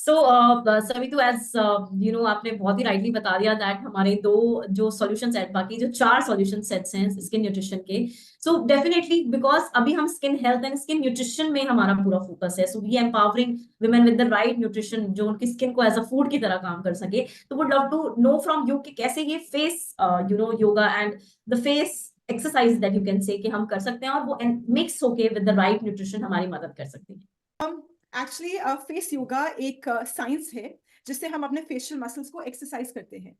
सो सवितु, as आपने बहुत ही rightly बता दिया दैट हमारे दो जो सॉल्यूशन सेट, बाकी जो चार सॉल्यूशन सेट्स हैं स्किन न्यूट्रिशन के। सो डेफिनेटली बिकॉज अभी हम skin health and skin nutrition में हमारा पूरा फोकस है, so we empowering women with the right nutrition जो उनकी स्किन को एज अ फूड की तरह काम कर सके। तो would love to know from you कि कैसे ये face yoga and the face exercise that you can say कि हम कर सकते हैं और वो मिक्स होके विद द राइट न्यूट्रिशन हमारी मदद कर सकती है। एक्चुअली फेस योगा एक साइंस है जिससे हम अपने फेशियल मसल्स को एक्सरसाइज करते हैं।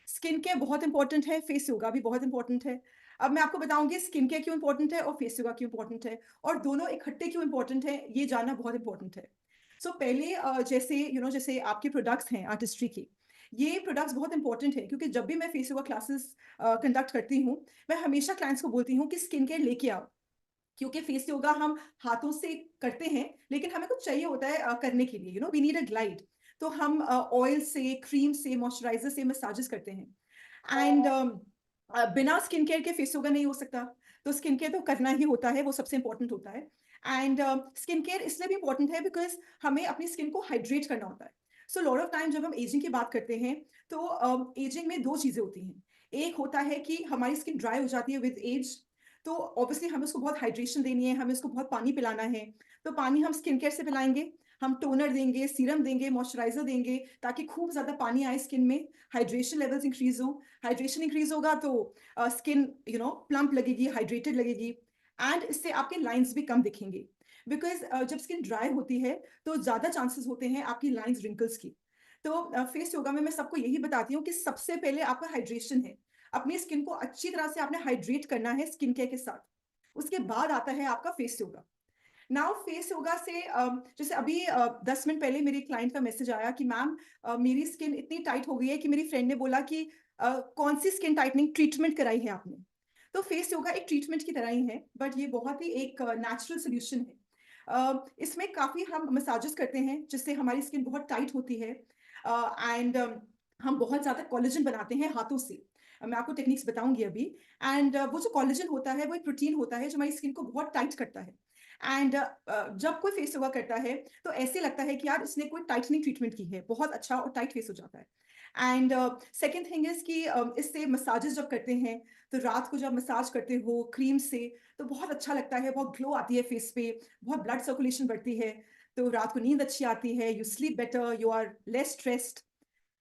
स्किन केयर बहुत इंपॉर्टेंट है, फेस योगा भी बहुत इंपॉर्टेंट है। अब मैं आपको बताऊंगी स्किन केयर क्यों इंपॉर्टेंट है और फेस योगा क्यों इंपॉर्टेंट है, और दोनों इकट्ठे क्यों इंपॉर्टेंट है ये जानना बहुत इंपॉर्टेंट है। सो पहले जैसे जैसे आपके प्रोडक्ट्स हैं आर्टिस्ट्री के, ये प्रोडक्ट्स बहुत इंपॉर्टेंट है क्योंकि जब भी मैं फेस योगा क्लासेस कंडक्ट करती हूँ, मैं हमेशा क्लाइंट्स को बोलती हूँ कि स्किन केयर लेके आओ। क्योंकि फेस योगा हम हाथों से करते हैं, लेकिन हमें कुछ चाहिए होता है करने के लिए, वी नीड अ ग्लाइड। तो हम ऑयल से, क्रीम से, मॉइस्चराइजर से मसाजेस करते हैं। एंड बिना स्किन केयर के फेस योगा नहीं हो सकता। तो स्किन केयर तो करना ही होता है, वो सबसे इंपॉर्टेंट होता है। एंड स्किन केयर इसलिए भी इंपॉर्टेंट है बिकॉज हमें अपनी स्किन को हाइड्रेट करना होता है। सो लॉट ऑफ टाइम जब हम एजिंग की बात करते हैं, तो एजिंग में दो चीजें होती हैं। एक होता है कि हमारी स्किन ड्राई हो जाती है विद एज, तो ऑब्वियसली हमें उसको बहुत हाइड्रेशन देनी है, हमें उसको बहुत पानी पिलाना है। तो पानी हम स्किन केयर से पिलाएंगे, हम टोनर देंगे, सीरम देंगे, मॉइस्चराइजर देंगे, ताकि खूब ज्यादा पानी आए स्किन में, हाइड्रेशन लेवल्स इंक्रीज हो। हाइड्रेशन इंक्रीज होगा तो स्किन प्लम्प लगेगी, हाइड्रेटेड लगेगी। एंड इससे आपके लाइंस भी कम दिखेंगे, बिकॉज जब स्किन ड्राई होती है तो ज्यादा चांसेस होते हैं आपकी लाइंस रिंकल्स की। तो फेस योगा में मैं सबको यही बताती हूँ कि सबसे पहले आपका हाइड्रेशन है। अपनी स्किन को अच्छी तरह से आपने हाइड्रेट करना है स्किन केयर के साथ। उसके बाद आता है आपका face yoga. Now face yoga से जैसे अभी 10 मिनट पहले मेरे क्लाइंट का मैसेज आया कि मैम मेरी स्किन इतनी टाइट हो गई है कि मेरी फ्रेंड ने बोला कि कौन सी स्किन टाइटनिंग ट्रीटमेंट कराई है आपने। तो फेस योगा एक ट्रीटमेंट की तरह ही है, बट ये बहुत ही एक नेचुरल सोल्यूशन है। इसमें काफी हम मसाजेस करते हैं जिससे हमारी स्किन बहुत टाइट होती है। एंड हम बहुत ज्यादा कोलेजन बनाते हैं हाथों से। मैं आपको टेक्निक्स बताऊंगी अभी। एंड वो जो कोलेजन होता है वो एक प्रोटीन होता है जो हमारी स्किन को बहुत टाइट करता है। एंड जब कोई फेस योगा करता है तो ऐसे लगता है कि यार इसने कोई टाइटनिंग ट्रीटमेंट की है, बहुत अच्छा और टाइट फेस हो जाता है। एंड सेकेंड थिंग इज कि इससे मसाजेस जब करते हैं, तो रात को जब मसाज करते हो क्रीम से, तो बहुत अच्छा लगता है, बहुत ग्लो आती है फेस पे, बहुत ब्लड सर्कुलेशन बढ़ती है। तो रात को नींद अच्छी आती है, you sleep better, you are less stressed.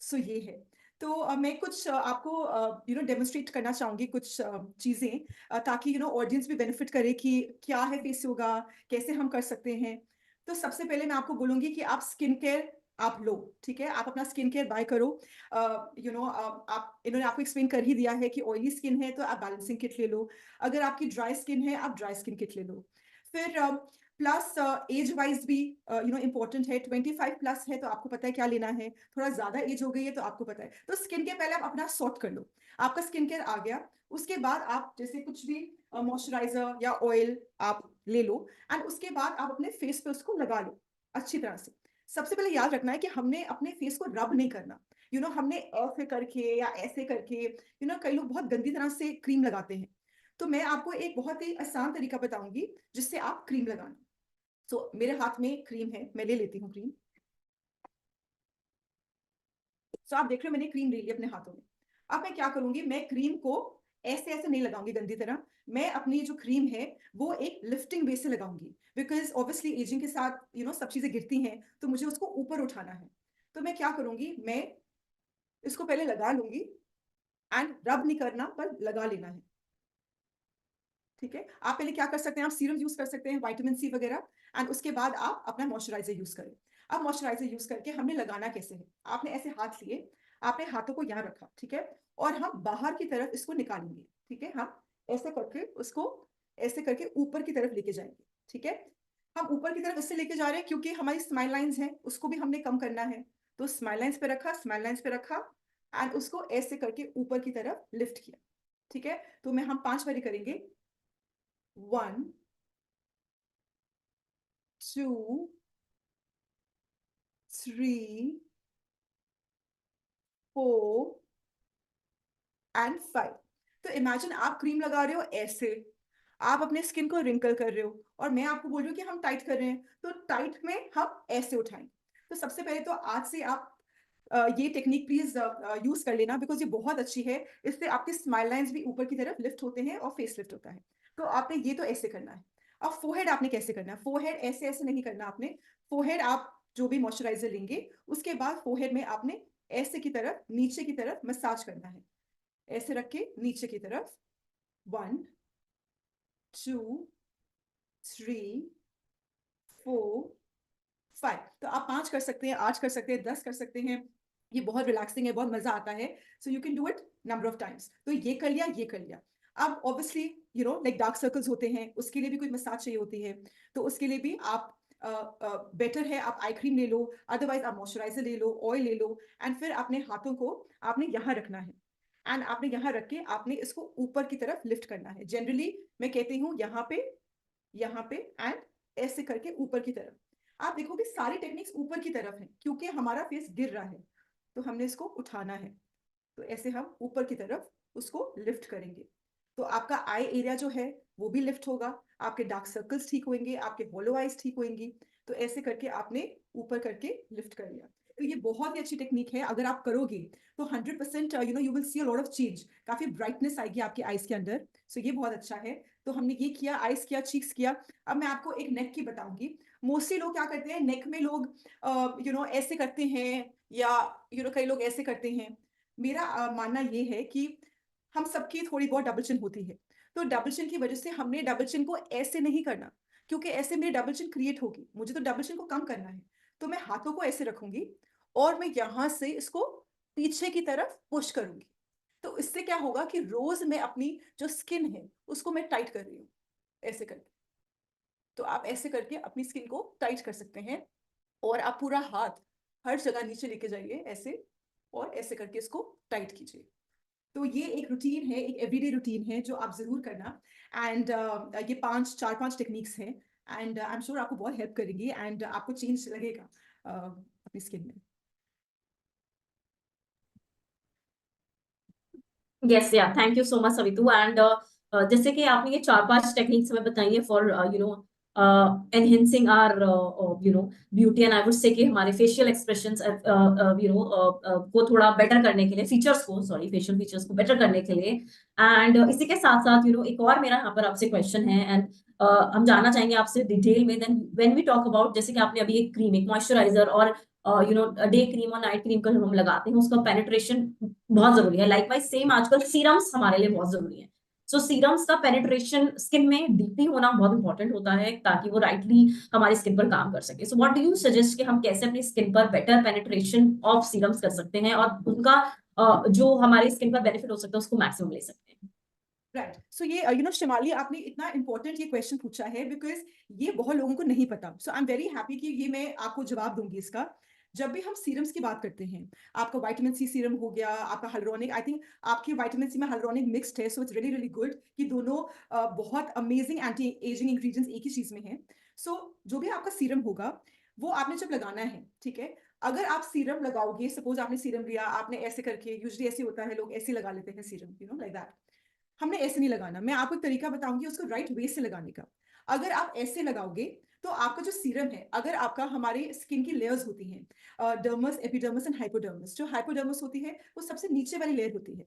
So ये है। तो मैं कुछ आपको डेमोन्स्ट्रेट करना चाहूंगी कुछ चीजें, ताकि ऑडियंस भी बेनिफिट करे कि क्या है फेस योगा, कैसे हम कर सकते हैं। तो सबसे पहले मैं आपको बोलूंगी कि आप स्किन केयर आप लो, ठीक है, आप अपना स्किन केयर बाय करो। आप इन्होंने आपको एक्सप्लेन कर ही दिया है कि ऑयली स्किन है तो आप बैलेंसिंग किट ले लो। अगर आपकी ड्राई स्किन है आप ड्राई स्किन किट ले लो। फिर प्लस एज वाइज भी इंपॉर्टेंट है। 25+ है तो आपको पता है क्या लेना है, थोड़ा ज्यादा एज हो गई है तो आपको पता है। तो स्किन केयर पहले आप अपना सॉर्ट कर लो। आपका स्किन केयर आ गया, उसके बाद आप जैसे कुछ भी मॉइस्चराइजर या ऑयल आप ले लो। एंड उसके बाद आप अपने फेस पे उसको लगा लो अच्छी तरह से। सबसे पहले याद रखना है कि हमने अपने फेस को रब नहीं करना। हमने ऐसे करके या ऐसे करके, कई लोग बहुत गंदी तरह से क्रीम लगाते हैं। तो मैं आपको एक बहुत ही आसान तरीका बताऊंगी जिससे आप क्रीम लगाना। सो मेरे हाथ में क्रीम है, मैं ले लेती हूँ क्रीम। सो आप देख रहे हो मैंने क्रीम ले ली अपने हाथों में। अब मैं क्या करूंगी, मैं क्रीम को ऐसे ऐसे नहीं लगाऊंगी गंदी तरह। मैं अपनी जो क्रीम है वो एक लिफ्टिंग बेस से लगाऊंगी, बिकॉज ऑब्वियसली एजिंग के साथ सब चीजें गिरती हैं, तो मुझे उसको ऊपर उठाना है। तो मैं क्या करूंगी, मैं इसको पहले लगा लूंगी। एंड रब नहीं करना पर लगा लेना है, ठीक है। आप पहले क्या कर सकते हैं, आप सीरम यूज कर सकते हैं, विटामिन सी वगैरह। एंड उसके बाद आप अपना मॉइस्चराइजर यूज करें। अब मॉइस्चराइजर यूज करके हमने लगाना कैसे है, आपने ऐसे हाथ लिए, आपने हाथों को यहाँ रखा, ठीक है। और हम बाहर की तरफ इसको निकालेंगे, ठीक है। हम ऐसे करके उसको ऐसे करके ऊपर की तरफ लेके जाएंगे, ठीक है। हम ऊपर की तरफ इससे लेके जा रहे हैं क्योंकि हमारी स्माइल लाइंस हैं उसको भी हमने कम करना है। तो स्माइल लाइंस पे रखा, स्माइल लाइंस पे रखा, एंड उसको ऐसे करके ऊपर की तरफ लिफ्ट किया, ठीक है। तो मैं हम 5 बारी करेंगे। 1, 2, 3, 4 एंड 5। तो इमेजिन आप क्रीम लगा रहे हो ऐसे, आप अपने स्किन को रिंकल कर रहे हो, और मैं आपको बोल रही हूँ कि हम टाइट कर रहे हैं, तो टाइट में हम ऐसे उठाएं। तो तो सबसे पहले तो आज से आप ये टेक्निक प्लीज यूज कर लेना, बिकॉज ये बहुत अच्छी है। इससे आपके स्माइल लाइंस भी ऊपर की तरफ लिफ्ट होते हैं और फेस लिफ्ट होता है। तो आपने ये तो ऐसे करना है। अब फोरहेड आपने कैसे करना है? फोरहेड ऐसे ऐसे नहीं करना आपने। फोरहेड आप जो भी मॉइस्चराइजर लेंगे उसके बाद फोरहेड में आपने ऐसे की तरफ नीचे की तरफ मसाज करना है। ऐसे रख के नीचे की तरफ 1 2 3 4 5। तो आप 5 कर सकते हैं, 8 कर सकते हैं, 10 कर सकते हैं। ये बहुत रिलैक्सिंग है, बहुत मजा आता है। सो you can do it number of times. तो ये कर लिया, ये कर लिया। अब ऑब्वियसली लाइक डार्क सर्कल्स होते हैं, उसके लिए भी कोई मसाज चाहिए होती है। तो उसके लिए भी आप बेटर है आप आई क्रीम ले लो, अदरवाइज आप मॉइस्चराइजर ले लो, ऑयल ले लो। एंड फिर अपने हाथों को आपने यहाँ रखना है। एंड आपने यहाँ रख के आपने इसको ऊपर की तरफ लिफ्ट करना है। जनरली मैं कहती हूँ यहाँ पे एंड ऐसे करके ऊपर की तरफ। आप देखोगे सारी टेक्निक्स ऊपर की तरफ हैं, क्योंकि हमारा फेस गिर रहा है। तो हमने इसको उठाना है। तो ऐसे हम ऊपर की तरफ उसको लिफ्ट करेंगे। तो आपका आई एरिया जो है वो भी लिफ्ट होगा, आपके डार्क सर्कल्स ठीक होंगे, आपके होलो आइज ठीक होंगी। तो ऐसे करके आपने ऊपर करके लिफ्ट कर लिया। तो ये बहुत ही अच्छी टेक्निक है। अगर आप करोगे तो 100% you will see a lot of change. काफी ब्राइटनेस आएगी आपके आईज के अंदर। सो ये बहुत अच्छा है। तो हमने ये किया, आईज किया, चीक्स किया। अब मैं आपको एक नेक की बताऊंगी। मोस्टली लोग क्या करते हैं, नेक में लोग ऐसे करते हैं, या कई लोग ऐसे करते हैं। मेरा मानना ये है कि हम सबकी थोड़ी बहुत डबल चिन होती है। तो डबल चिन की वजह से हमने डबल चिन को ऐसे नहीं करना, क्योंकि ऐसे मेरी डबल चिन क्रिएट होगी। मुझे तो डबल चिन को कम करना है। तो मैं हाथों को ऐसे रखूंगी और मैं यहां से इसको पीछे की तरफ पुश करूंगी। तो इससे क्या होगा कि रोज मैं अपनी जो स्किन है उसको मैं टाइट कर रही हूँ, ऐसे करके। तो आप ऐसे करके अपनी स्किन को टाइट कर सकते हैं। और आप पूरा हाथ हर जगह नीचे लेके जाइए ऐसे, और ऐसे करके इसको टाइट कीजिए। तो ये एक रूटीन है, एक एवरीडे रूटीन है जो आप जरूर करना। एंड ये 4-5 टेक्निक्स हैं। एंड आई एम श्योर आपको बहुत हेल्प करेंगी एंड आपको चेंज लगेगा अपनी स्किन में। यस या thank you so much Savitu and जैसे कि आपने ये 4-5 टेक्निक्स हमें बताई है for enhancing our beauty and I would say कि हमारे फेशियल एक्सप्रेशंस को थोड़ा बेटर करने के लिए, फीचर्स को, सॉरी, फेशियल फीचर्स को बेटर करने के लिए। एंड इसी के साथ साथ एक और मेरा यहाँ पर आपसे क्वेश्चन है एंड हम जानना चाहेंगे आपसे डिटेल में। Then when we talk about, जैसे कि आपने अभी एक क्रीम, एक मॉइस्चराइजर और डे क्रीम और नाइट क्रीम का हम लगाते हैं, उसका पेनिट्रेशन बहुत जरूरी है। लाइकवाइज सेम आजकल सीरम्स हमारे लिए बहुत जरूरी है। सो सीरम्स का पेनिट्रेशन स्किन में डीपली होना बहुत इंपॉर्टेंट होता है ताकि वो राइटली हमारी स्किन पर काम कर सके। So what do you suggest कि हम कैसे अपनी स्किन पर बेटर पेनिट्रेशन ऑफ सीरम्स कर सकते हैं और उनका जो हमारी स्किन पर बेनिफिट हो सकता है उसको मैक्सिमम ले सकते हैं? राइट। सो ये शिमाली, आपने इतना इंपॉर्टेंट ये क्वेश्चन पूछा है, बिकॉज ये बहुत लोगों को नहीं पता। सो आई एम वेरी हैप्पी कि ये मैं आपको जवाब दूंगी इसका। जब भी हम सीरम्स की बात करते हैं, आपका विटामिन सी सीरम हो गया, आपका हाइलुरोनिक, आई थिंक आपकी विटामिन सी में हाइलुरोनिक मिक्स्ड है। So it's really really good कि दोनों बहुत अमेजिंग एंटी एजिंग इंग्रेडिएंट्स एक ही चीज में है। सो जो भी आपका सीरम होगा वो आपने जब लगाना है, ठीक है। अगर आप सीरम लगाओगे, सपोज आपने सीरम लिया, आपने ऐसे करके, यूजुअली ऐसे होता है, लोग ऐसे लगा लेते हैं सीरम, लाइक दैट। हमने ऐसे नहीं लगाना। मैं आपको एक तरीका बताऊंगी उसको राइट वे से लगाने का। अगर आप ऐसे लगाओगे तो आपका जो सीरम है, अगर आपका, हमारे स्किन की लेयर्स होती हैं, डर्मस, एपिडर्मस एंड हाइपोडर्मस। जो हाइपोडर्मस होती है वो सबसे नीचे वाली लेयर होती है।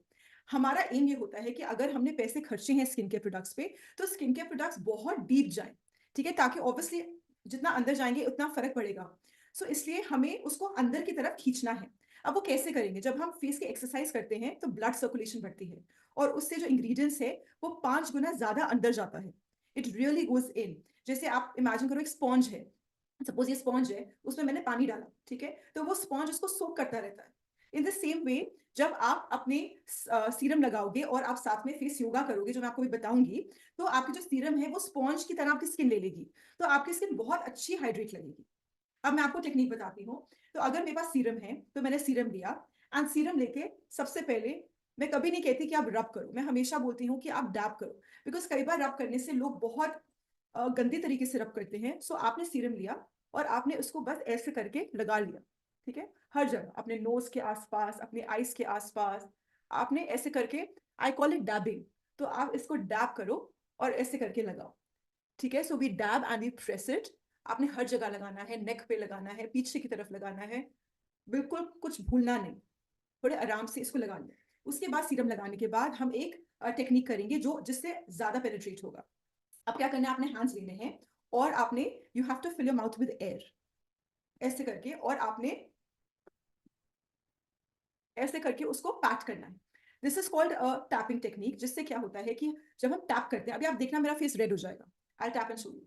हमारा एम ये होता है कि अगर हमने पैसे खर्चे हैं स्किन केयर प्रोडक्ट्स पे, तो स्किन केयर प्रोडक्ट्स बहुत डीप जाए, ठीक है, ताकि ऑब्वियसली जितना अंदर जाएंगे उतना फर्क पड़ेगा। सो इसलिए हमें उसको अंदर की तरफ खींचना है। अब वो कैसे करेंगे? जब हम फेस की एक्सरसाइज करते हैं तो ब्लड सर्कुलेशन बढ़ती है, और उससे जो इंग्रेडिएंट्स है वो 5 गुना ज्यादा अंदर जाता है। It really goes in. जैसे आप इमेजिन करो एक स्पॉन्ज है, सपोज ये स्पॉन्ज है, उसमें मैंने पानी डाला, ठीक है, तो वो स्पॉन्ज उसको सोक करता रहता है। इन द सेम वे, जब आप अपने सीरम लगाओगे और आप साथ में फेस योगा करोगे, जो मैं आपको भी बताऊंगी, तो आपकी जो सीरम है वो स्पॉन्ज की तरह आपकी स्किन ले लेगी। तो आपकी स्किन बहुत अच्छी हाइड्रेट लगेगी। अब मैं आपको टेक्निक बताती हूँ। तो अगर मेरे पास सीरम है तो मैंने सीरम लिया, एंड सीरम लेके सबसे पहले, मैं कभी नहीं कहती कि आप रब करो, मैं हमेशा बोलती हूँ कि आप डैब करो। बिकॉज कई बार रब करने से लोग बहुत गंदे तरीके से रब करते हैं। सो आपने सीरम लिया और आपने उसको बस ऐसे करके लगा लिया, ठीक है, हर जगह, अपने नोज के आसपास, अपने आईज के आसपास, आपने ऐसे करके, आई कॉल इट डैबिंग। तो आप इसको डैब करो और ऐसे करके लगाओ, ठीक है। So we dab and we press it. आपने हर जगह लगाना है, नेक पे लगाना है, पीछे की तरफ लगाना है, बिल्कुल कुछ भूलना नहीं, थोड़े आराम से इसको लगा लें। उसके बाद सीरम लगाने के बाद हम एक टेक्निक करेंगे जो जिससे ज्यादा पेनिट्रेट होगा। अब क्या करना है, आपने हैंड्स लेने हैं और आपने you have to fill your mouth with air, ऐसे करके, और आपने ऐसे करके उसको पैट करना है। This is called tapping technique, जिससे क्या होता है कि जब हम टैप करते हैं, अभी आप देखना मेरा फेस रेड हो जाएगा, आई टैप एंड शो यू।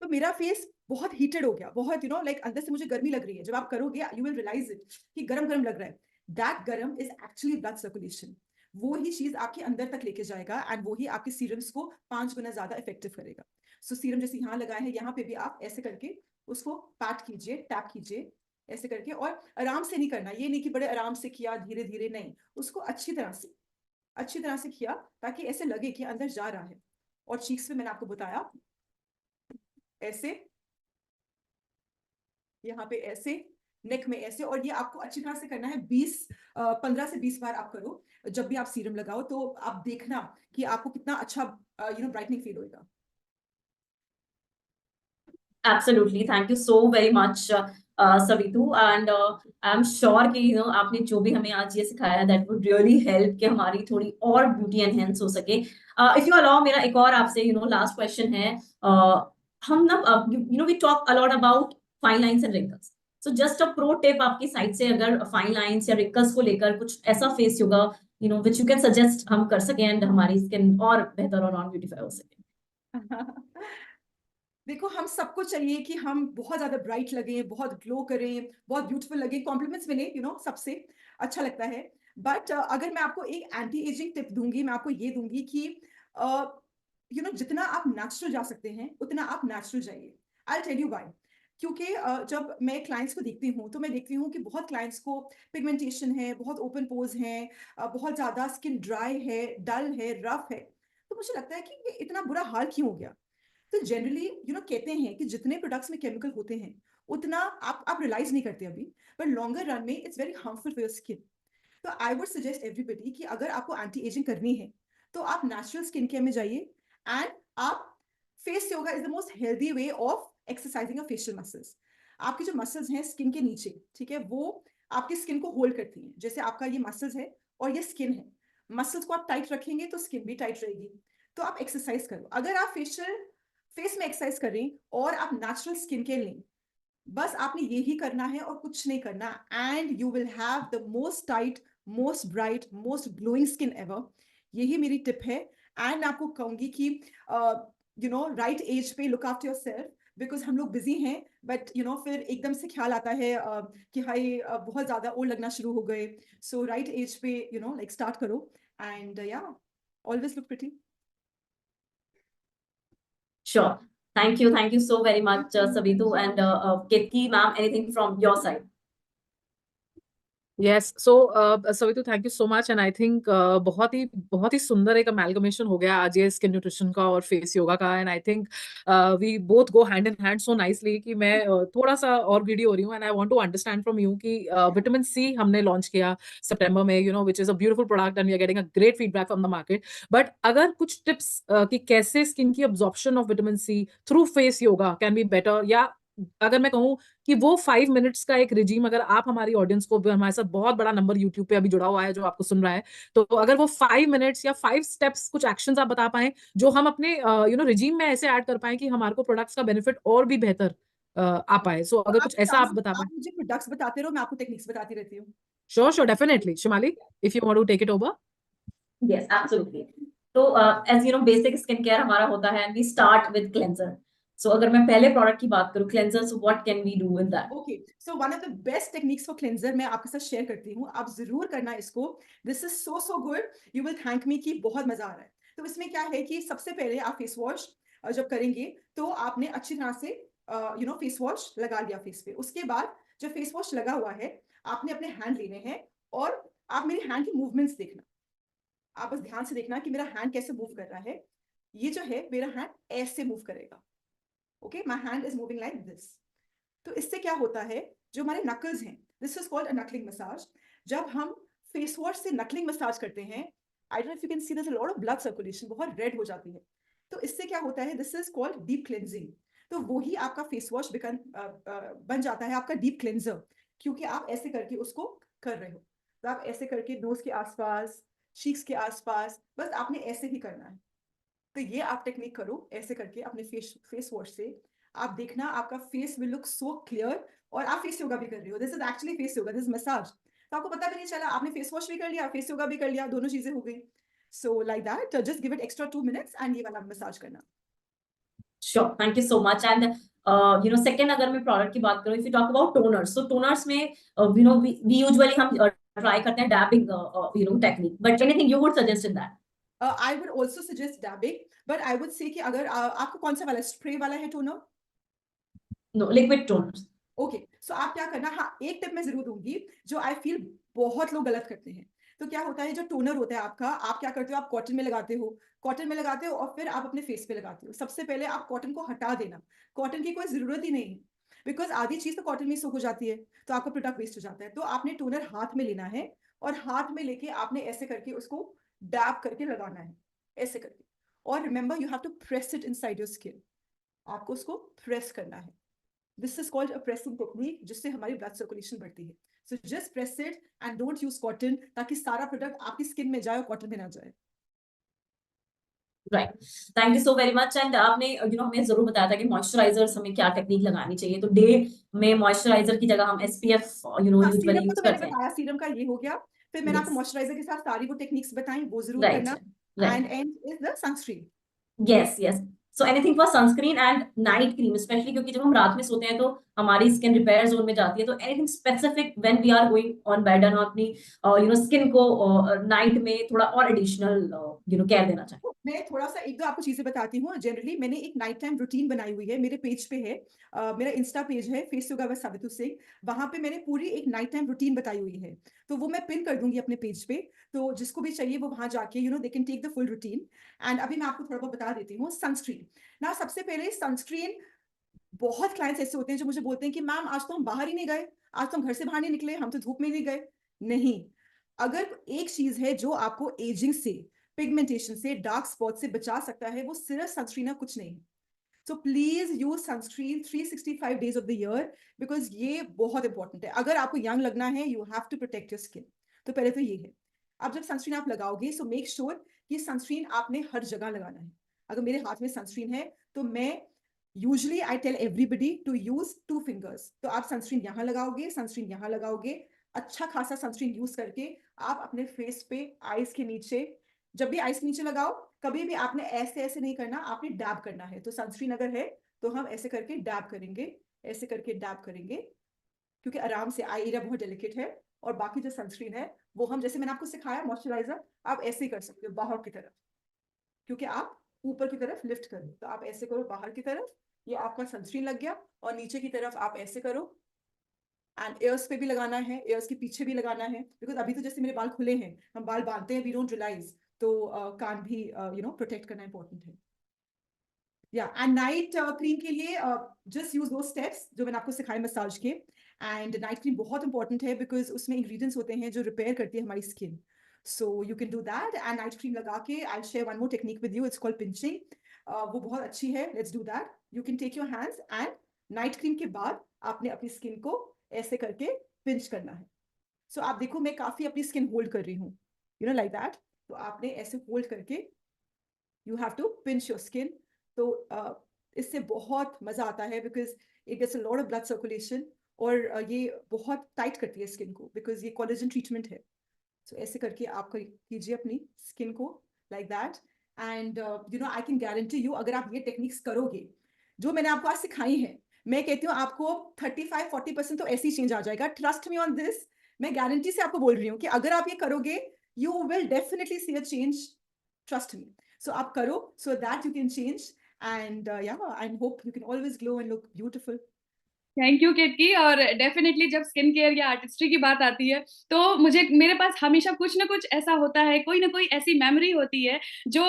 तो मेरा फेस बहुत हीटेड हो गया, बहुत लाइक अंदर से मुझे गर्मी लग रही है। जब आप करोगे यू विल रियलाइज इट कि गरम गरम लग रहा है। दैट गरम इज एक्चुअली ब्लड सर्कुलेशन। वो ही चीज आपके अंदर तक लेके जाएगा एंड वो ही आपके सीरम्स को 5 गुना ज्यादा इफेक्टिव करेगा। सो सीरम जैसे यहाँ लगाए हैं, यहाँ पे भी आप ऐसे करके उसको पैट कीजिए, टैप कीजिए, ऐसे करके। और आराम से नहीं करना, ये नहीं कि बड़े आराम से किया, धीरे धीरे नहीं, उसको अच्छी तरह से किया ताकि ऐसे लगे कि अंदर जा रहा है। और चीक्स पे मैंने आपको बताया ऐसे, यहाँ पे ऐसे, नेक में ऐसे। और ये आपको अच्छी तरह से करना है, 15 से 20 बार आप करो। जब भी आप सीरम लगाओ तो आप देखना कि आपको कितना अच्छा ब्राइटनिंग फील होएगा। Absolutely. Thank you so very much, Savitu. And I'm sure कि आपने जो भी हमें आज ये सिखाया that would really help कि हमारी थोड़ी और beauty enhance हो सके. If you allow, मेरा एक और आपसे last question है. हम ना we talk a lot about fine lines and wrinkles. So just a pro tip आपकी साइड से, अगर fine lines या wrinkles को लेकर कुछ ऐसा face yoga which you can suggest हम कर सकें and हमारी skin और बेहतर और और beautify हो सके. देखो, हम सबको चाहिए कि हम बहुत ज्यादा ब्राइट लगे, बहुत ग्लो करें, बहुत ब्यूटीफुल लगे, कॉम्प्लीमेंट्स मिले, सबसे अच्छा लगता है। बट अगर मैं आपको एक एंटी एजिंग टिप दूंगी, मैं आपको ये दूंगी कि जितना आप नेचुरल जा सकते हैं उतना आप नेचुरल जाइए। I tell you why. क्योंकि जब मैं क्लाइंट्स को देखती हूँ तो मैं देखती हूँ कि बहुत क्लाइंट्स को पिगमेंटेशन है, बहुत ओपन पोज है, बहुत ज्यादा स्किन ड्राई है, डल है, रफ है। तो मुझे लगता है कि ये इतना बुरा हाल क्यों हो गया। तो जनरली कहते हैं कि जितने प्रोडक्ट्स में केमिकल होते हैं उतना आप रियलाइज नहीं करते अभी, पर लॉन्गर रन में it's very harmful for your skin. तो आई वुड सजेस्ट एवरीबडी कि अगर आपको एंटी एजिंग करनी है तो आप नेचुरल स्किन केयर में जाइए। एंड आप face yoga is the most healthy way of exercising your facial muscles. आपकी जो मसल्स हैं स्किन के नीचे, ठीक है, वो आपकी स्किन को होल्ड करती हैं। जैसे आपका ये मसल्स है और ये स्किन है, मसल्स को आप टाइट रखेंगे तो स्किन भी टाइट रहेगी। तो आप एक्सरसाइज करो, अगर आप फेस में एक्सरसाइज करें और आप नेचुरल स्किन केयर लें, बस आपने यही करना है और कुछ नहीं करना, and you will have the most tight, most bright, most glowing skin ever. यही मेरी टिप है। एंड मैं आपको कहूंगी कि राइट एज पे लुक आफ्टर योरसेल्फ, बिकॉज हम लोग बिजी हैं, बट फिर एकदम से ख्याल आता है कि हाय बहुत ज्यादा ओल्ड लगना शुरू हो गए। सो राइट एज पे लाइक स्टार्ट करो, एंड या always look pretty. Sure. Thank you. Thank you so very much, Savitu. And Ketki, ma'am, anything from your side? Yes, so Savitu, thank you so much, and I think बहुत ही सुंदर एक amalgamation हो गया आज ये skin nutrition का और face yoga का, and I think we both go hand in hand so nicely कि मैं थोड़ा सा और greedy हो रही हूँ, and I want to understand from you कि विटामिन सी हमने लॉन्च किया सितंबर में, which is a beautiful product and we are getting a great feedback from the market. But अगर कुछ tips कि कैसे स्किन की absorption of vitamin C through face yoga can be better, या अगर मैं कहूँ कि वो 5 मिनट्स का एक रिजीम, अगर आप हमारी ऑडियंस को, हमारे साथ बहुत बड़ा नंबर यूट्यूब पे अभी जुड़ा हुआ है जो आपको सुन रहा है, तो अगर वो 5 मिनट्स या 5 स्टेप्स, कुछ एक्शंस आप बता पाएं जो हम अपने रिजीम में ऐसे ऐड कर पाएं कि हमारे को प्रोडक्ट्स का बेनिफिट और भी बेहतर आ पाए। सो अगर कुछ ऐसा आप बता पाएं। आप मुझे प्रोडक्ट्स बताते रहो, मैं आपको टेक्निक्स बताती रहती हूँ। Sure, definitely. Shimali, if you want to take it over. Yes, absolutely. So, as you know, basic skincare हमारा होता है, and we start with cleanser. So, अगर मैं पहले प्रोडक्ट की बात करूँ, cleanser, so what can we do with that? Okay, so one of the best techniques for cleanser मैं आपके साथ शेयर करती हूँ, आप जरूर करना इसको। This is so good, you will thank me कि बहुत मजा आ रहा है। तो इसमें क्या है कि सबसे पहले आप फेस वॉश जब करेंगे तो आपने अच्छी तरह से फेस वॉश लगा लिया फेस पे। उसके बाद जब फेस वॉश लगा हुआ है, आपने अपने हैंड लेने हैं और आप मेरे हैंड की मूवमेंट्स देखना। आप बस ध्यान से देखना कि मेरा हैंड कैसे मूव कर रहा है। ये जो है मेरा हैंड ऐसे मूव करेगा। Okay, my hand is moving like this. तो इससे क्या होता है, जो हमारे नकल्स हैं, this is called a knuckling massage. जब हम फेस वॉश से नकलिंग मसाज करते हैं, I don't know if you can see there is a lot of blood circulation, बहुत रेड हो जाती है। तो इससे क्या होता है, this is called deep cleansing. तो वही आपका फेस वॉश बन जाता है आपका डीप क्लेंजर, क्योंकि आप ऐसे करके उसको कर रहे हो। तो आप ऐसे करके नोज के आसपास, चीक्स के आसपास, बस आपने ऐसे ही करना है। तो ये आप टेक्निक करो ऐसे करके अपने फेस वॉश से, आप देखना आपका face will look so clear. और आप फेस योगा भी कर रहे हो, this is actually face yoga, this is massage. तो आपको पता भी नहीं चला, आपने फेस वॉश भी कर लिया, फेस योगा भी कर लिया, दोनों चीजें हो गई। So like that, just give it extra 2 minutes and ये वाला मसाज करना। Sure, thank you so much. And second, अगर मैं प्रोडक्ट की बात करूं, if you talk about toners, so toners में वी यूजुअली हम ट्राई करते हैं डैबिंग technique, but anything you would suggest in that? I would also suggest डैबिंग, but I would say कि अगर आपको कौन सा वाला स्प्रे वाला है toner? No, liquid toners. Okay, so आप क्या करना, हाँ एक टिप मैं जरूर दूंगी जो आई फील बहुत लोग गलत करते हैं। तो क्या होता है, जो टोनर होता है आपका, आप क्या करते हो, आप कॉटन में लगाते हो, और फिर आप अपने फेस पे लगाते हो। सबसे पहले आप कॉटन को हटा देना, कॉटन की कोई जरूरत ही नहीं है, बिकॉज आधी चीज तो कॉटन में सोख हो जाती है, तो आपका प्रोडक्ट वेस्ट हो जाता है। तो आपने टोनर हाथ में लेना है, और हाथ में लेके आपने ऐसे करके उसको डैप करके लगाना है, ऐसे करके। और remember, you have to press it inside your skin, आपको उसको प्रेस करना है। This is called a pressing technique, जिससे हमारी ब्लड सर्कुलेशन बढ़ती है। So just press it and don't use cotton, ताकि सारा प्रोडक्ट आपकी स्किन में जाए और कॉटन में ना जाए। Right, thank you so very much. And आपने हमें जरूर बताया था कि मॉइस्चराइजर्स हमें क्या टेक्निक लगानी चाहिए। तो डे में मॉइस्चराइजर की जगह हम एसपीएफ हाँ, यूजुअली सीरम का यूज तो मैंने करते हैं। बताया, सीरम का ये हो गया। फिर मैंने आपको यस, मॉइस्चराइजर के साथ सारी वो टेक्निक्स बताई, वो जरूर राइट, करना। Right. And is the sunscreen. Yes, yes. So anything for sunscreen and night cream specially, क्योंकि जब हम रात में सोते हैं तो हमारी स्किन रिपेयर जोन में जाती है। तो anything specific when we are going on bed and अपनी स्किन को नाइट में थोड़ा और एडिशनल केयर देना चाहिए? मैं थोड़ा सा एक दो आपको चीजें बताती हूँ। जनरली मैंने एक नाइट टाइम रूटीन बनाई हुई है, मेरे पेज पे है, मेरा इंस्टा पेज है फेस योगा विद सावितु सिंह, वहां पे मैंने पूरी एक नाइट टाइम रूटीन बताई हुई है। तो वो मैं पिन कर दूंगी अपने पेज पे, तो जिसको भी चाहिए वो वहां जाके they can take the full routine. And अभी मैं आपको थोड़ा बहुत बता देती हूँ। सनस्क्रीन ना, सबसे पहले सनस्क्रीन, बहुत क्लाइंट्स ऐसे होते हैं जो मुझे बोलते हैं कि मैम आज तो हम बाहर ही नहीं गए, आज तो हम घर से बाहर नहीं निकले, हम तो धूप में नहीं गए। नहीं, अगर एक चीज है जो आपको एजिंग से, पिगमेंटेशन से, डार्क स्पॉट से बचा सकता है, वो सिर्फ सनस्क्रीन है, कुछ नहीं। So please use sunscreen 365 days of the year, because ये बहुत इंपॉर्टेंट है। अगर आपको यंग लगना है, you have to protect your skin. तो पहले तो ये है। अब जब सनस्क्रीन आप लगाओगे, सो मेक श्योर कि सनस्क्रीन आपने हर जगह लगाना है। अगर मेरे हाथ में सनस्क्रीन है, तो मैं usually I tell everybody to use 2 fingers। तो आप सनस्क्रीन यहाँ लगाओगे, सनस्क्रीन यहाँ लगाओगे, अच्छा खासा सनस्क्रीन यूज करके आप अपने फेस पे, आईज के नीचे, जब भी आईज के नीचे लगाओ, कभी भी आपने ऐसे ऐसे नहीं करना, आपने डैब करना है। तो सनस्क्रीन अगर है तो हम ऐसे करके डैब करेंगे, ऐसे करके डैब करेंगे, क्योंकि आराम से, आई एरिया बहुत डेलिकेट है। और बाकी जो सनस्क्रीन है वो हम, जैसे मैंने आपको सिखाया मॉइस्चराइजर, आप ऐसे ही कर सकते हो बाहर की तरफ, क्योंकि आप ऊपर की तरफ लिफ्ट करो। तो आप ऐसे करो बाहर की तरफ, ये आपका सनस्क्रीन लग गया। और नीचे की तरफ आप ऐसे करो, एंड एयर्स पे भी लगाना है, एयर्स के पीछे भी लगाना है, बिकॉज अभी तो जैसे मेरे बाल खुले हैं, हम बाल बांधते हैं, वी डोंट रियलाइज, तो कान भी प्रोटेक्ट करना इंपॉर्टेंट है। या एंड नाइट क्रीम के लिए जस्ट यूज दो स्टेप्स जो मैंने आपको सिखाए मसाज के। एंड नाइट क्रीम बहुत इंपॉर्टेंट है, बिकॉज उसमें इंग्रेडिएंट्स होते हैं जो रिपेयर करती है हमारी skin. So you can do that. And night cream लगा के, I share one more technique with you, it's called pinching. वो बहुत अच्छी है, let's do that. You can take your hands and night cream के बाद आपने अपनी स्किन को ऐसे करके पिंच करना है। सो आप देखो, मैं काफी अपनी स्किन होल्ड कर रही हूँ, लाइक दैट। तो आपने ऐसे होल्ड करके, you have to pinch your skin. तो इससे बहुत मजा आता है, because it gets a lot of blood circulation. और ये बहुत टाइट करती है स्किन को, बिकॉज ये कोलेजन ट्रीटमेंट है। सो ऐसे करके आप कीजिए अपनी स्किन को, like that. And I can guarantee you, अगर आप ये टेक्निक्स करोगे जो मैंने आपको आज सिखाई है, मैं कहती हूँ आपको 35-40% तो ऐसे ही चेंज आ जाएगा। ट्रस्ट मी ऑन दिस, मैं गारंटी से आपको बोल रही हूँ कि अगर आप ये करोगे, you will definitely see a change, trust me. So आप करो, so that you can change, and yeah, I hope you can always glow and look beautiful. Thank you Ketaki. और डेफिनेटली जब स्किन केयर या आर्टिस्ट्री की बात आती है तो मेरे पास हमेशा कुछ ना कुछ ऐसा होता है, कोई ना कोई ऐसी मेमोरी होती है जो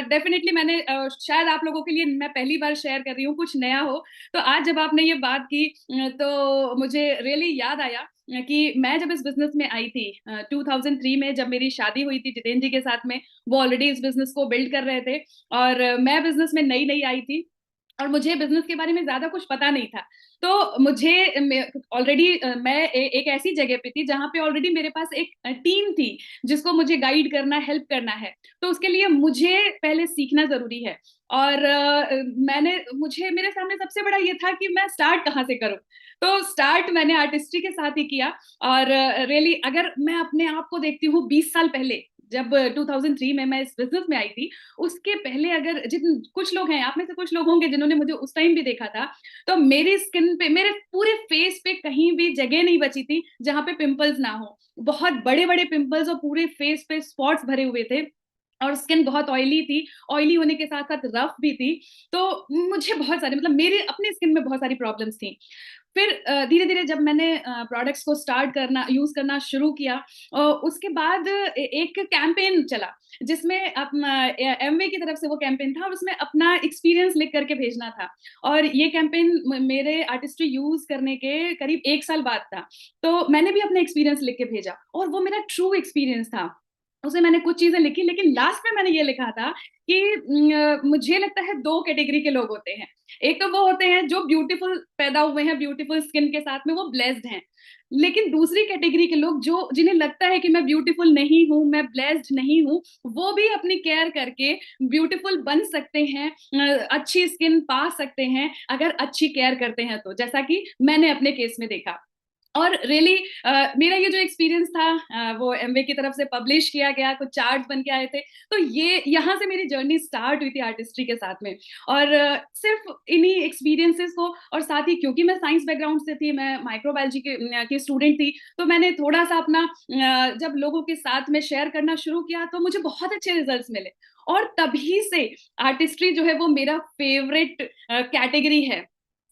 डेफिनेटली मैंने शायद आप लोगों के लिए मैं पहली बार शेयर कर रही हूँ, कुछ नया हो। तो आज जब आपने ये बात की तो मुझे रियली याद आया कि मैं जब इस बिजनेस में आई थी 2003 में, जब मेरी शादी हुई थी जितेंद्र जी के साथ में, वो ऑलरेडी इस बिजनेस को बिल्ड कर रहे थे और मैं बिजनेस में नई नई आई थी और मुझे बिजनेस के बारे में ज्यादा कुछ पता नहीं था। तो मुझे ऑलरेडी मैं एक ऐसी जगह पे थी जहाँ पे ऑलरेडी मेरे पास एक टीम थी जिसको मुझे गाइड करना, हेल्प करना है। तो उसके लिए मुझे पहले सीखना जरूरी है। और मुझे मेरे सामने सबसे बड़ा ये था कि मैं स्टार्ट कहाँ से करूँ। तो स्टार्ट मैंने आर्टिस्ट्री के साथ ही किया। और रियली अगर मैं अपने आप को देखती हूँ 20 साल पहले, जब 2003 में मैं इस बिजनेस में आई थी, उसके पहले अगर जिन कुछ लोग हैं, आप में से कुछ लोग होंगे जिन्होंने मुझे उस टाइम भी देखा था, तो मेरी स्किन पे, मेरे पूरे फेस पे कहीं भी जगह नहीं बची थी जहां पे पिंपल्स ना हो। बहुत बड़े बड़े पिंपल्स और पूरे फेस पे स्पॉट्स भरे हुए थे और स्किन बहुत ऑयली थी, ऑयली होने के साथ साथ रफ भी थी। तो मुझे बहुत सारे, मतलब मेरे अपनी स्किन में बहुत सारी प्रॉब्लम्स थी। फिर धीरे धीरे जब मैंने प्रोडक्ट्स को स्टार्ट करना, यूज करना शुरू किया, उसके बाद एक कैंपेन चला जिसमें एमवे की तरफ से वो कैंपेन था और उसमें अपना एक्सपीरियंस लिख करके भेजना था। और ये कैंपेन मेरे आर्टिस्ट्री यूज करने के करीब 1 साल बाद था। तो मैंने भी अपना एक्सपीरियंस लिख के भेजा और वो मेरा ट्रू एक्सपीरियंस था। उसमें मैंने कुछ चीजें लिखी, लेकिन लास्ट में मैंने ये लिखा था कि मुझे लगता है 2 कैटेगरी के लोग होते हैं। एक तो वो होते हैं जो ब्यूटीफुल पैदा हुए हैं, ब्यूटीफुल स्किन के साथ में, वो ब्लेस्ड हैं। लेकिन दूसरी कैटेगरी के लोग जो जिन्हें लगता है कि मैं ब्यूटीफुल नहीं हूँ, मैं ब्लेस्ड नहीं हूँ, वो भी अपनी केयर करके ब्यूटीफुल बन सकते हैं, अच्छी स्किन पा सकते हैं अगर अच्छी केयर करते हैं तो, जैसा कि मैंने अपने केस में देखा। और रियली मेरा ये जो एक्सपीरियंस था वो एमवे की तरफ से पब्लिश किया गया, कुछ चार्ट्स बन के आए थे। तो ये यहाँ से मेरी जर्नी स्टार्ट हुई थी आर्टिस्ट्री के साथ में। और सिर्फ इन्हीं एक्सपीरियंसेस को, और साथ ही क्योंकि मैं साइंस बैकग्राउंड से थी, मैं माइक्रोबायोलॉजी की स्टूडेंट थी, तो मैंने थोड़ा सा अपना जब लोगों के साथ में शेयर करना शुरू किया तो मुझे बहुत अच्छे रिजल्ट्स मिले। और तभी से आर्टिस्ट्री जो है वो मेरा फेवरेट कैटेगरी है।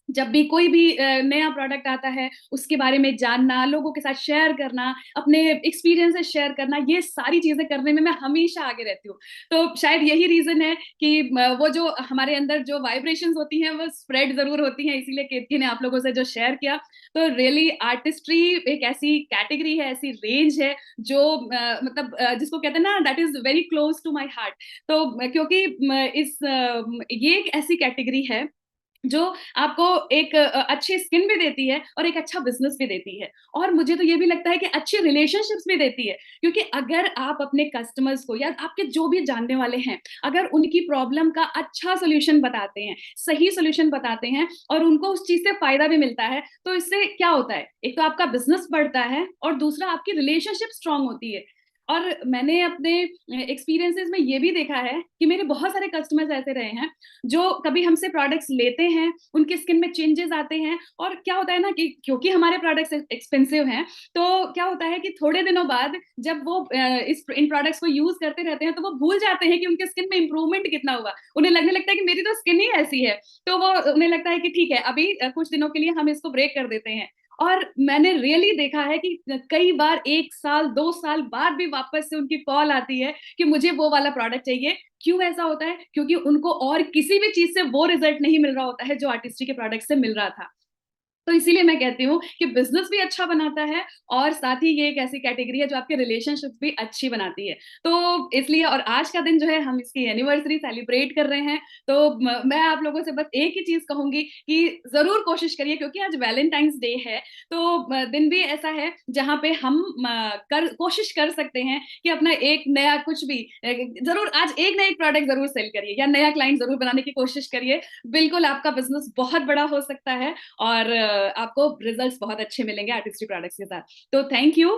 जब भी कोई भी नया प्रोडक्ट आता है उसके बारे में जानना, लोगों के साथ शेयर करना, अपने एक्सपीरियंसेस शेयर करना, ये सारी चीजें करने में मैं हमेशा आगे रहती हूँ। तो शायद यही रीजन है कि वो जो हमारे अंदर जो वाइब्रेशंस होती हैं वो स्प्रेड जरूर होती हैं, इसीलिए केतकी ने आप लोगों से जो शेयर किया। तो रियली आर्टिस्ट्री एक ऐसी कैटेगरी है, ऐसी रेंज है जो मतलब जिसको कहते हैं ना, that is very close to my heart. तो क्योंकि ये एक ऐसी कैटेगरी है जो आपको एक अच्छी स्किन भी देती है और एक अच्छा बिजनेस भी देती है। और मुझे तो ये भी लगता है कि अच्छी रिलेशनशिप्स भी देती है, क्योंकि अगर आप अपने कस्टमर्स को या आपके जो भी जानने वाले हैं, अगर उनकी प्रॉब्लम का अच्छा सोल्यूशन बताते हैं, सही सोल्यूशन बताते हैं और उनको उस चीज से फायदा भी मिलता है, तो इससे क्या होता है, एक तो आपका बिजनेस बढ़ता है और दूसरा आपकी रिलेशनशिप स्ट्रांग होती है। और मैंने अपने एक्सपीरियंसेस में ये भी देखा है कि मेरे बहुत सारे कस्टमर्स ऐसे रहे हैं जो कभी हमसे प्रोडक्ट्स लेते हैं, उनकी स्किन में चेंजेस आते हैं, और क्या होता है ना कि क्योंकि हमारे प्रोडक्ट्स एक्सपेंसिव हैं, तो क्या होता है कि थोड़े दिनों बाद जब वो इन प्रोडक्ट्स को यूज करते रहते हैं तो वो भूल जाते हैं कि उनके स्किन में इंप्रूवमेंट कितना हुआ। उन्हें लगने लगता है कि मेरी तो स्किन ही ऐसी है, तो वो उन्हें लगता है कि ठीक है, अभी कुछ दिनों के लिए हम इसको ब्रेक कर देते हैं। और मैंने रियली देखा है कि कई बार 1 साल 2 साल बाद भी वापस से उनकी कॉल आती है कि मुझे वो वाला प्रोडक्ट चाहिए। क्यों ऐसा होता है? क्योंकि उनको और किसी भी चीज से वो रिजल्ट नहीं मिल रहा होता है जो आर्टिस्ट्री के प्रोडक्ट से मिल रहा था। तो इसीलिए मैं कहती हूँ कि बिजनेस भी अच्छा बनाता है और साथ ही ये एक ऐसी कैटेगरी है जो आपके रिलेशनशिप भी अच्छी बनाती है। तो इसलिए, और आज का दिन जो है हम इसकी एनिवर्सरी सेलिब्रेट कर रहे हैं, तो मैं आप लोगों से बस एक ही चीज कहूंगी कि जरूर कोशिश करिए, क्योंकि आज वैलेंटाइंस डे है, तो दिन भी ऐसा है जहाँ पे हम कोशिश कर सकते हैं कि अपना एक नया कुछ भी जरूर आज एक ना एक प्रोडक्ट जरूर सेल करिए या नया क्लाइंट जरूर बनाने की कोशिश करिए। बिल्कुल आपका बिजनेस बहुत बड़ा हो सकता है और आपको रिजल्ट्स बहुत अच्छे मिलेंगे आर्टिस्ट्री प्रोडक्ट्स के साथ। तो थैंक यू।